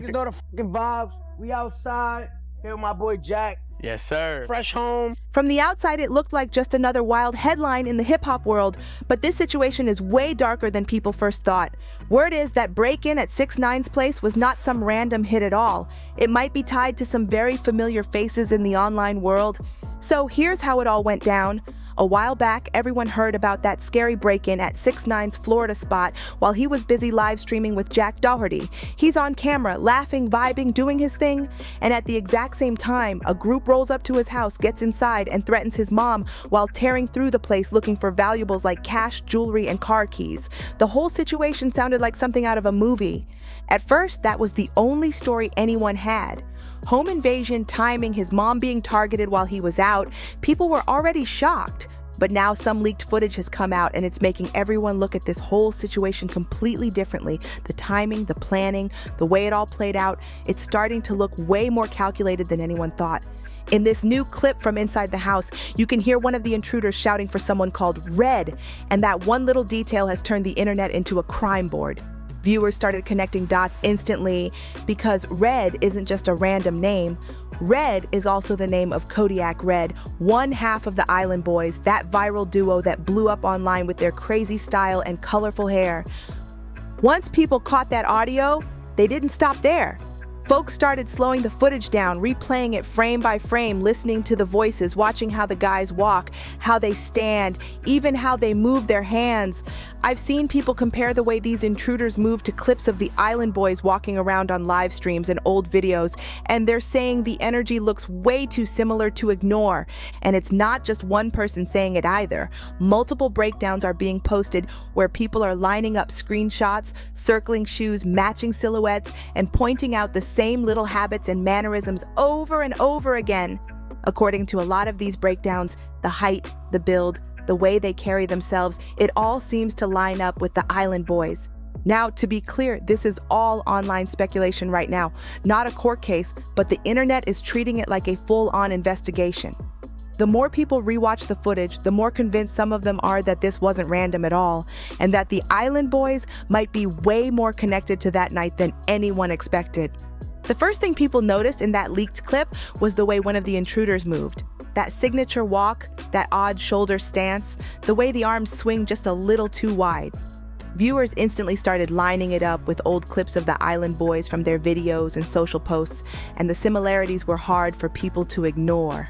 You know the fucking vibes. We outside. Here with my boy Jack. Yes, sir. Fresh home. From the outside, it looked like just another wild headline in the hip-hop world, but this situation is way darker than people first thought. Word is that break-in at 6ix9ine's place was not some random hit at all. It might be tied to some very familiar faces in the online world. So here's how it all went down. A while back, everyone heard about that scary break-in at 6ix9ine's Florida spot while he was busy live streaming with Jack Doherty. He's on camera, laughing, vibing, doing his thing, and at the exact same time, a group rolls up to his house, gets inside, and threatens his mom while tearing through the place looking for valuables like cash, jewelry, and car keys. The whole situation sounded like something out of a movie. At first, that was the only story anyone had. Home invasion, timing, his mom being targeted while he was out, people were already shocked. But now some leaked footage has come out and it's making everyone look at this whole situation completely differently. The timing, the planning, the way it all played out, it's starting to look way more calculated than anyone thought. In this new clip from inside the house, you can hear one of the intruders shouting for someone called Red, and that one little detail has turned the internet into a crime board. Viewers started connecting dots instantly because Red isn't just a random name. Red is also the name of Kodiak Red, one half of the Island Boys, that viral duo that blew up online with their crazy style and colorful hair. Once people caught that audio, they didn't stop there. Folks started slowing the footage down, replaying it frame by frame, listening to the voices, watching how the guys walk, how they stand, even how they move their hands. I've seen people compare the way these intruders move to clips of the Island Boys walking around on live streams and old videos, and they're saying the energy looks way too similar to ignore. And it's not just one person saying it either. Multiple breakdowns are being posted where people are lining up screenshots, circling shoes, matching silhouettes, and pointing out the same little habits and mannerisms over and over again. According to a lot of these breakdowns, the height, the build, the way they carry themselves, it all seems to line up with the Island Boys. Now, to be clear, this is all online speculation right now, not a court case, but the internet is treating it like a full-on investigation. The more people rewatch the footage, the more convinced some of them are that this wasn't random at all, and that the Island Boys might be way more connected to that night than anyone expected. The first thing people noticed in that leaked clip was the way one of the intruders moved. That signature walk, that odd shoulder stance, the way the arms swing just a little too wide. Viewers instantly started lining it up with old clips of the Island Boys from their videos and social posts, and the similarities were hard for people to ignore.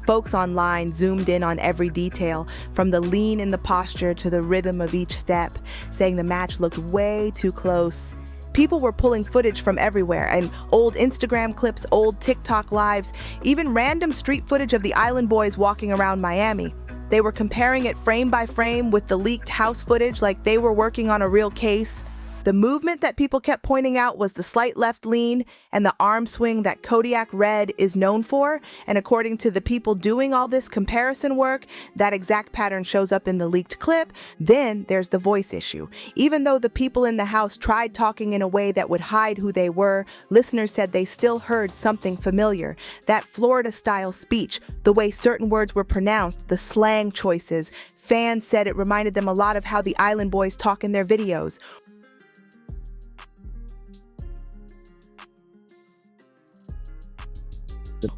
Folks online zoomed in on every detail, from the lean in the posture to the rhythm of each step, saying the match looked way too close. People were pulling footage from everywhere, and old Instagram clips, old TikTok lives, even random street footage of the Island Boys walking around Miami. They were comparing it frame by frame with the leaked house footage like they were working on a real case. The movement that people kept pointing out was the slight left lean and the arm swing that Kodiak Red is known for, and according to the people doing all this comparison work, that exact pattern shows up in the leaked clip. Then there's the voice issue. Even though the people in the house tried talking in a way that would hide who they were, listeners said they still heard something familiar. That Florida-style speech, the way certain words were pronounced, the slang choices. Fans said it reminded them a lot of how the Island Boys talk in their videos.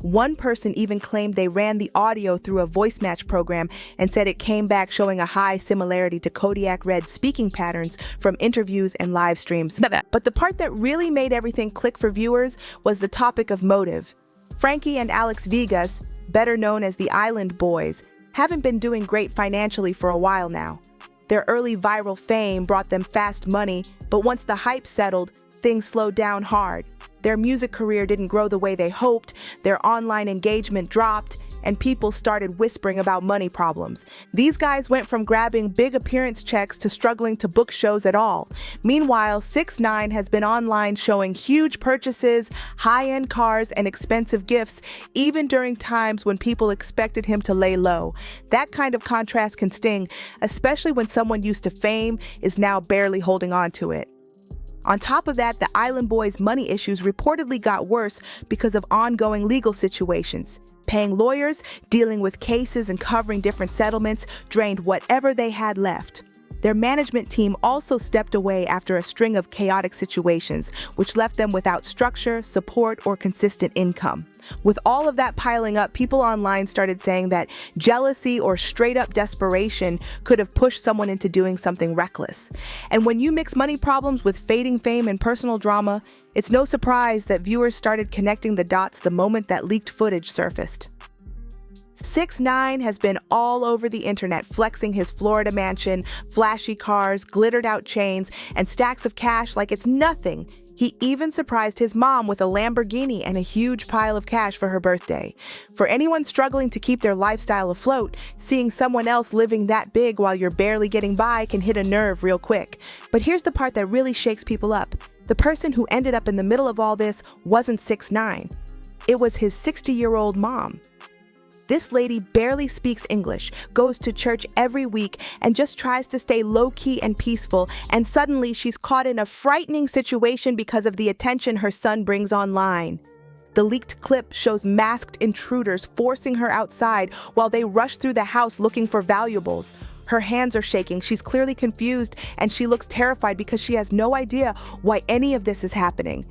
One person even claimed they ran the audio through a voice match program and said it came back showing a high similarity to Kodiak Red's speaking patterns from interviews and live streams. But the part that really made everything click for viewers was the topic of motive. Frankie and Alex Vegas, better known as the Island Boys, haven't been doing great financially for a while now. Their early viral fame brought them fast money, but once the hype settled, things slowed down hard. Their music career didn't grow the way they hoped, their online engagement dropped, and people started whispering about money problems. These guys went from grabbing big appearance checks to struggling to book shows at all. Meanwhile, 6ix9ine has been online showing huge purchases, high-end cars, and expensive gifts, even during times when people expected him to lay low. That kind of contrast can sting, especially when someone used to fame is now barely holding on to it. On top of that, the Island Boys' money issues reportedly got worse because of ongoing legal situations. Paying lawyers, dealing with cases, and covering different settlements drained whatever they had left. Their management team also stepped away after a string of chaotic situations, which left them without structure, support, or consistent income. With all of that piling up, people online started saying that jealousy or straight-up desperation could have pushed someone into doing something reckless. And when you mix money problems with fading fame and personal drama, it's no surprise that viewers started connecting the dots the moment that leaked footage surfaced. 6ix9ine has been all over the internet flexing his Florida mansion, flashy cars, glittered out chains, and stacks of cash like it's nothing. He even surprised his mom with a Lamborghini and a huge pile of cash for her birthday. For anyone struggling to keep their lifestyle afloat, seeing someone else living that big while you're barely getting by can hit a nerve real quick. But here's the part that really shakes people up. The person who ended up in the middle of all this wasn't 6ix9ine. It was his 60-year-old mom. This lady barely speaks English, goes to church every week, and just tries to stay low-key and peaceful, and suddenly she's caught in a frightening situation because of the attention her son brings online. The leaked clip shows masked intruders forcing her outside while they rush through the house looking for valuables. Her hands are shaking, she's clearly confused, and she looks terrified because she has no idea why any of this is happening.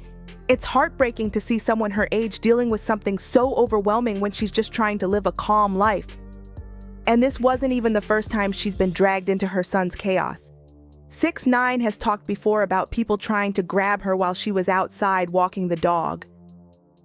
It's heartbreaking to see someone her age dealing with something so overwhelming when she's just trying to live a calm life. And this wasn't even the first time she's been dragged into her son's chaos. 6ix9ine has talked before about people trying to grab her while she was outside walking the dog.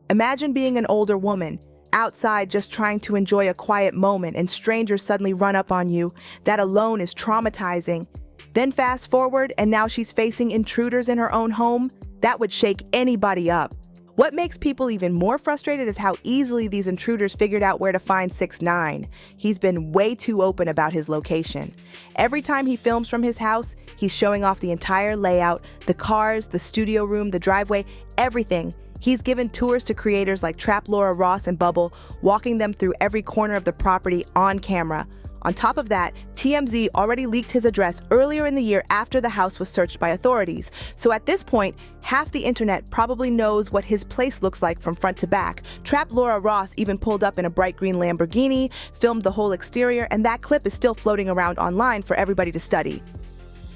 Imagine being an older woman, outside just trying to enjoy a quiet moment, and strangers suddenly run up on you. That alone is traumatizing. Then fast forward, and now she's facing intruders in her own home. That would shake anybody up. What makes people even more frustrated is how easily these intruders figured out where to find 6ix9ine. He's been way too open about his location. Every time he films from his house, he's showing off the entire layout, the cars, the studio room, the driveway, everything. He's given tours to creators like Trap Laura Ross and Bubble, walking them through every corner of the property on camera. On top of that, TMZ already leaked his address earlier in the year after the house was searched by authorities. So at this point, half the internet probably knows what his place looks like from front to back. Trap Laura Ross even pulled up in a bright green Lamborghini, filmed the whole exterior, and that clip is still floating around online for everybody to study.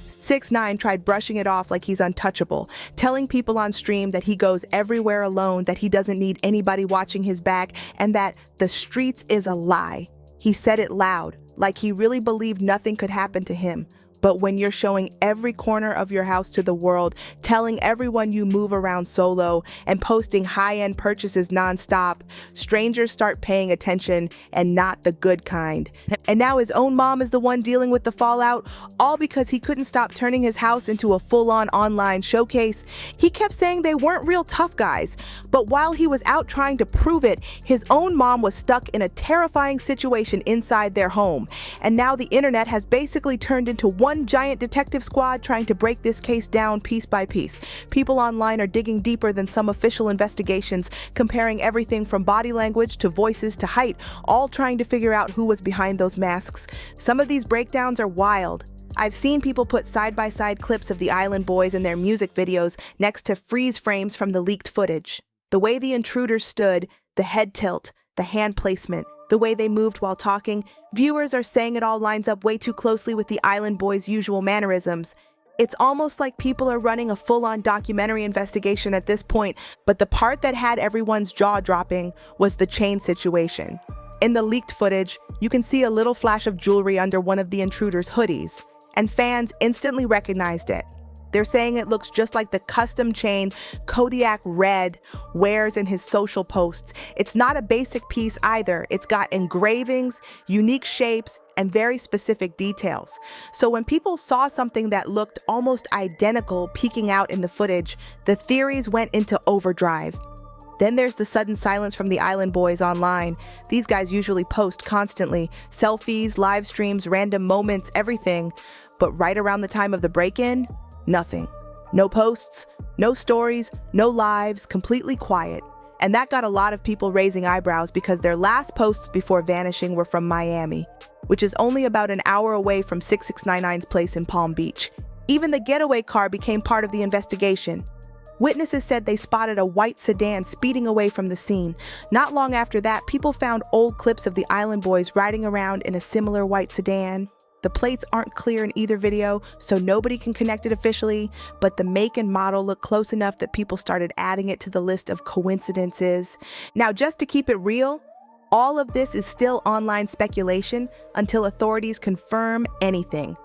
6ix9ine tried brushing it off like he's untouchable, telling people on stream that he goes everywhere alone, that he doesn't need anybody watching his back, and that the streets is a lie. He said it loud, like he really believed nothing could happen to him. But when you're showing every corner of your house to the world, telling everyone you move around solo, and posting high-end purchases nonstop, strangers start paying attention, and not the good kind. And now his own mom is the one dealing with the fallout, all because he couldn't stop turning his house into a full-on online showcase. He kept saying they weren't real tough guys, but while he was out trying to prove it, his own mom was stuck in a terrifying situation inside their home. And now the internet has basically turned into one giant detective squad trying to break this case down piece by piece. People online are digging deeper than some official investigations, comparing everything from body language to voices to height, all trying to figure out who was behind those masks. Some of these breakdowns are wild. I've seen people put side-by-side clips of the Island Boys and their music videos next to freeze frames from the leaked footage. The way the intruders stood, the head tilt, the hand placement, the way they moved while talking, viewers are saying it all lines up way too closely with the Island Boys' usual mannerisms. It's almost like people are running a full-on documentary investigation at this point, but the part that had everyone's jaw dropping was the chain situation. In the leaked footage, you can see a little flash of jewelry under one of the intruders' hoodies, and fans instantly recognized it. They're saying it looks just like the custom chain Kodiak Red wears in his social posts. It's not a basic piece either. It's got engravings, unique shapes, and very specific details. So when people saw something that looked almost identical peeking out in the footage, the theories went into overdrive. Then there's the sudden silence from the Island Boys online. These guys usually post constantly, selfies, live streams, random moments, everything. But right around the time of the break-in, nothing. No posts, no stories, no lives, completely quiet. And that got a lot of people raising eyebrows because their last posts before vanishing were from Miami, which is only about an hour away from 6ix9ine's place in Palm Beach. Even the getaway car became part of the investigation. Witnesses said they spotted a white sedan speeding away from the scene. Not long after that, people found old clips of the Island Boys riding around in a similar white sedan. The plates aren't clear in either video, so nobody can connect it officially, but the make and model look close enough that people started adding it to the list of coincidences. Now, just to keep it real, all of this is still online speculation until authorities confirm anything.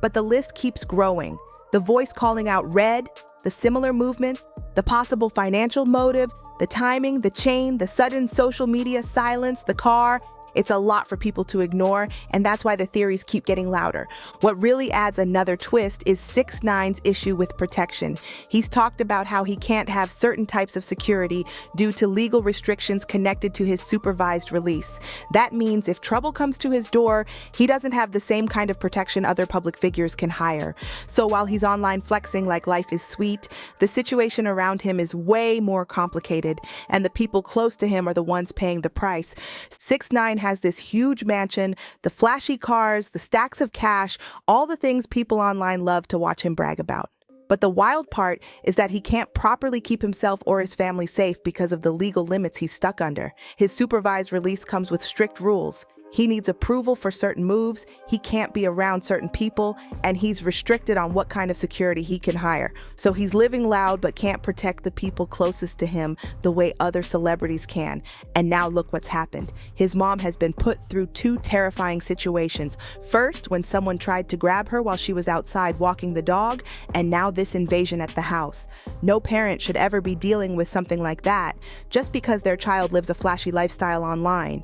But the list keeps growing. The voice calling out red, the similar movements, the possible financial motive, the timing, the chain, the sudden social media silence, the car. It's a lot for people to ignore, and that's why the theories keep getting louder. What really adds another twist is 6ix9ine's issue with protection. He's talked about how he can't have certain types of security due to legal restrictions connected to his supervised release. That means if trouble comes to his door, he doesn't have the same kind of protection other public figures can hire. So while he's online flexing like life is sweet, the situation around him is way more complicated, and the people close to him are the ones paying the price. 6ix9ine has this huge mansion, the flashy cars, the stacks of cash, all the things people online love to watch him brag about. But the wild part is that he can't properly keep himself or his family safe because of the legal limits he's stuck under. His supervised release comes with strict rules. He needs approval for certain moves, he can't be around certain people, and he's restricted on what kind of security he can hire. So he's living loud but can't protect the people closest to him the way other celebrities can. And now look what's happened. His mom has been put through two terrifying situations. First, when someone tried to grab her while she was outside walking the dog, and now this invasion at the house. No parent should ever be dealing with something like that just because their child lives a flashy lifestyle online.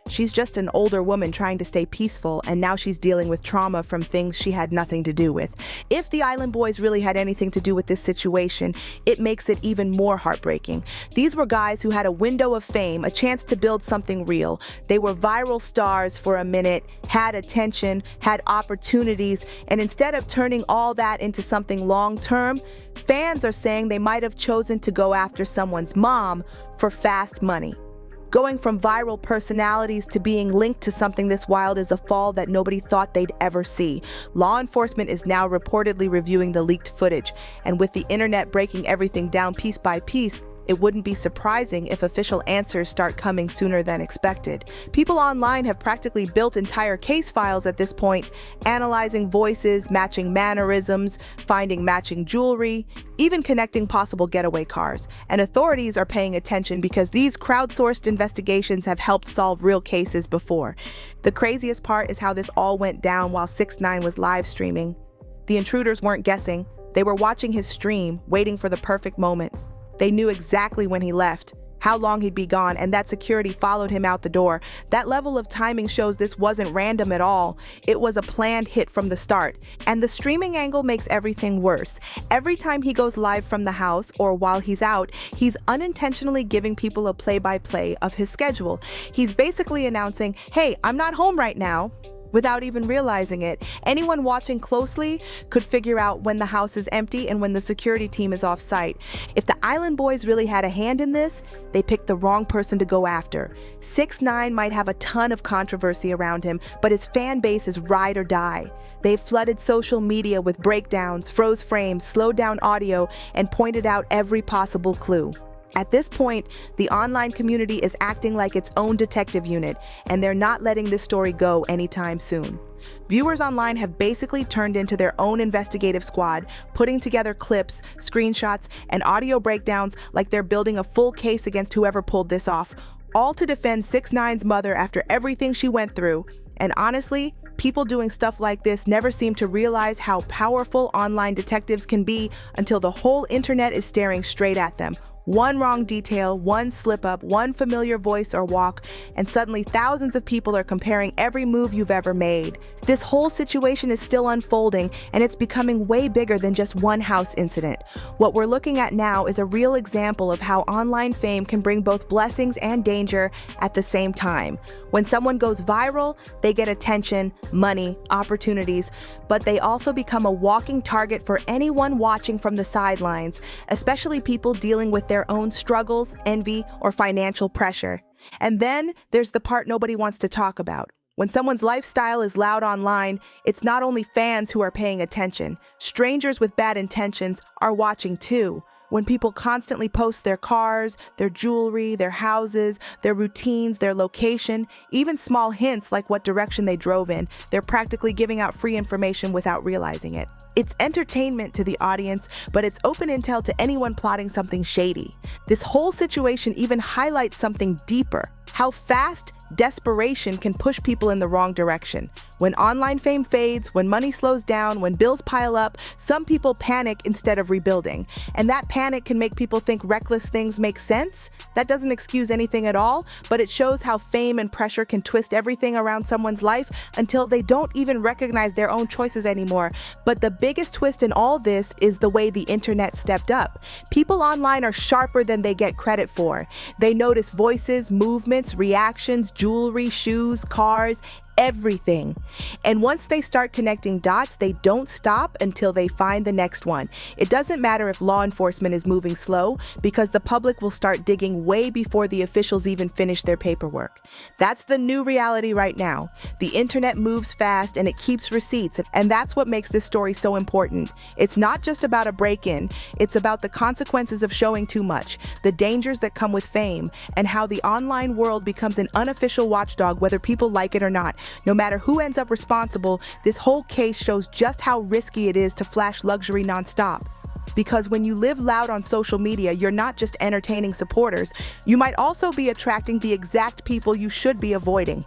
She's just an older woman trying to stay peaceful, and now she's dealing with trauma from things she had nothing to do with. If the Island Boys really had anything to do with this situation, it makes it even more heartbreaking. These were guys who had a window of fame, a chance to build something real. They were viral stars for a minute, had attention, had opportunities, and instead of turning all that into something long-term, fans are saying they might have chosen to go after someone's mom for fast money. Going from viral personalities to being linked to something this wild is a fall that nobody thought they'd ever see. Law enforcement is now reportedly reviewing the leaked footage, and with the internet breaking everything down piece by piece, it wouldn't be surprising if official answers start coming sooner than expected. People online have practically built entire case files at this point, analyzing voices, matching mannerisms, finding matching jewelry, even connecting possible getaway cars. And authorities are paying attention because these crowdsourced investigations have helped solve real cases before. The craziest part is how this all went down while 6ix9ine was live streaming. The intruders weren't guessing. They were watching his stream, waiting for the perfect moment. They knew exactly when he left, how long he'd be gone, and that security followed him out the door. That level of timing shows this wasn't random at all. It was a planned hit from the start. And the streaming angle makes everything worse. Every time he goes live from the house or while he's out, he's unintentionally giving people a play-by-play of his schedule. He's basically announcing, "Hey, I'm not home right now," without even realizing it. Anyone watching closely could figure out when the house is empty and when the security team is off site. If the Island Boys really had a hand in this, they picked the wrong person to go after. 6ix9ine might have a ton of controversy around him, but his fan base is ride or die. They've flooded social media with breakdowns, froze frames, slowed down audio, and pointed out every possible clue. At this point, the online community is acting like its own detective unit, and they're not letting this story go anytime soon. Viewers online have basically turned into their own investigative squad, putting together clips, screenshots, and audio breakdowns like they're building a full case against whoever pulled this off, all to defend 6ix9ine's mother after everything she went through. And honestly, people doing stuff like this never seem to realize how powerful online detectives can be until the whole internet is staring straight at them. One wrong detail, one slip-up, one familiar voice or walk, and suddenly thousands of people are comparing every move you've ever made. This whole situation is still unfolding, and it's becoming way bigger than just one house incident. What we're looking at now is a real example of how online fame can bring both blessings and danger at the same time. When someone goes viral, they get attention, money, opportunities, but they also become a walking target for anyone watching from the sidelines, especially people dealing with their own struggles, envy, or financial pressure. And then there's the part nobody wants to talk about. When someone's lifestyle is loud online, it's not only fans who are paying attention. Strangers with bad intentions are watching too. When people constantly post their cars, their jewelry, their houses, their routines, their location, even small hints like what direction they drove in, they're practically giving out free information without realizing it. It's entertainment to the audience, but it's open intel to anyone plotting something shady. This whole situation even highlights something deeper: how fast desperation can push people in the wrong direction. When online fame fades, when money slows down, when bills pile up, some people panic instead of rebuilding. And that panic can make people think reckless things make sense. That doesn't excuse anything at all, but it shows how fame and pressure can twist everything around someone's life until they don't even recognize their own choices anymore. But the biggest twist in all this is the way the internet stepped up. People online are sharper than they get credit for. They notice voices, movements, reactions, jewelry, shoes, cars, everything. And once they start connecting dots, they don't stop until they find the next one. It doesn't matter if law enforcement is moving slow, because the public will start digging way before the officials even finish their paperwork. That's the new reality right now. The internet moves fast and it keeps receipts, and that's what makes this story so important. It's not just about a break-in, it's about the consequences of showing too much, the dangers that come with fame, and how the online world becomes an unofficial watchdog whether people like it or not. No matter who ends up responsible, this whole case shows just how risky it is to flash luxury nonstop. Because when you live loud on social media, you're not just entertaining supporters, you might also be attracting the exact people you should be avoiding.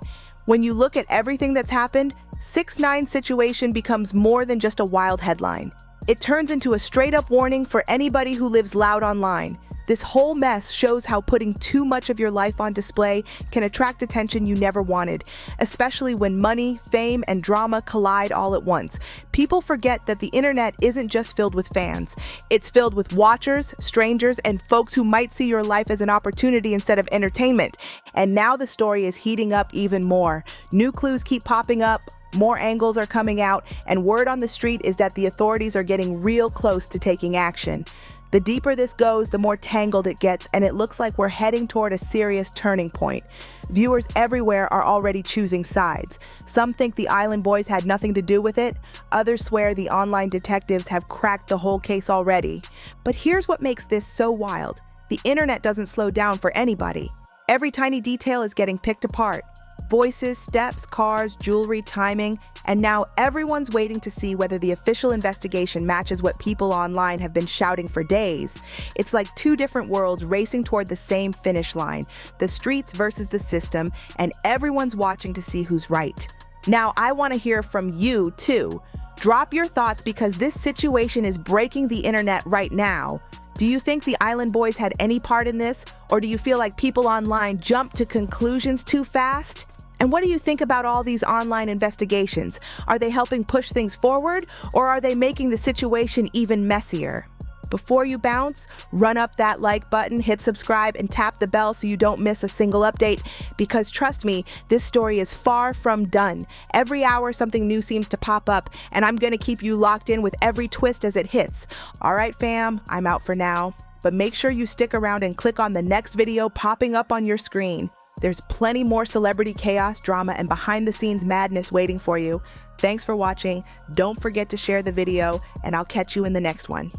When you look at everything that's happened, 6ix9ine's situation becomes more than just a wild headline. It turns into a straight-up warning for anybody who lives loud online. This whole mess shows how putting too much of your life on display can attract attention you never wanted, especially when money, fame, and drama collide all at once. People forget that the internet isn't just filled with fans. It's filled with watchers, strangers, and folks who might see your life as an opportunity instead of entertainment. And now the story is heating up even more. New clues keep popping up, more angles are coming out, and word on the street is that the authorities are getting real close to taking action. The deeper this goes, the more tangled it gets, and it looks like we're heading toward a serious turning point. Viewers everywhere are already choosing sides. Some think the Island Boys had nothing to do with it. Others swear the online detectives have cracked the whole case already. But here's what makes this so wild. The internet doesn't slow down for anybody. Every tiny detail is getting picked apart. Voices, steps, cars, jewelry, timing, and now everyone's waiting to see whether the official investigation matches what people online have been shouting for days. It's like two different worlds racing toward the same finish line, the streets versus the system, and everyone's watching to see who's right. Now, I want to hear from you, too. Drop your thoughts, because this situation is breaking the internet right now. Do you think the Island Boys had any part in this, or do you feel like people online jumped to conclusions too fast? And what do you think about all these online investigations? Are they helping push things forward, or are they making the situation even messier? Before you bounce, run up that like button, hit subscribe, and tap the bell so you don't miss a single update, because trust me, this story is far from done. Every hour something new seems to pop up, and I'm gonna keep you locked in with every twist as it hits. All right, fam, I'm out for now, but make sure you stick around and click on the next video popping up on your screen. There's plenty more celebrity chaos, drama, and behind-the-scenes madness waiting for you. Thanks for watching. Don't forget to share the video, and I'll catch you in the next one.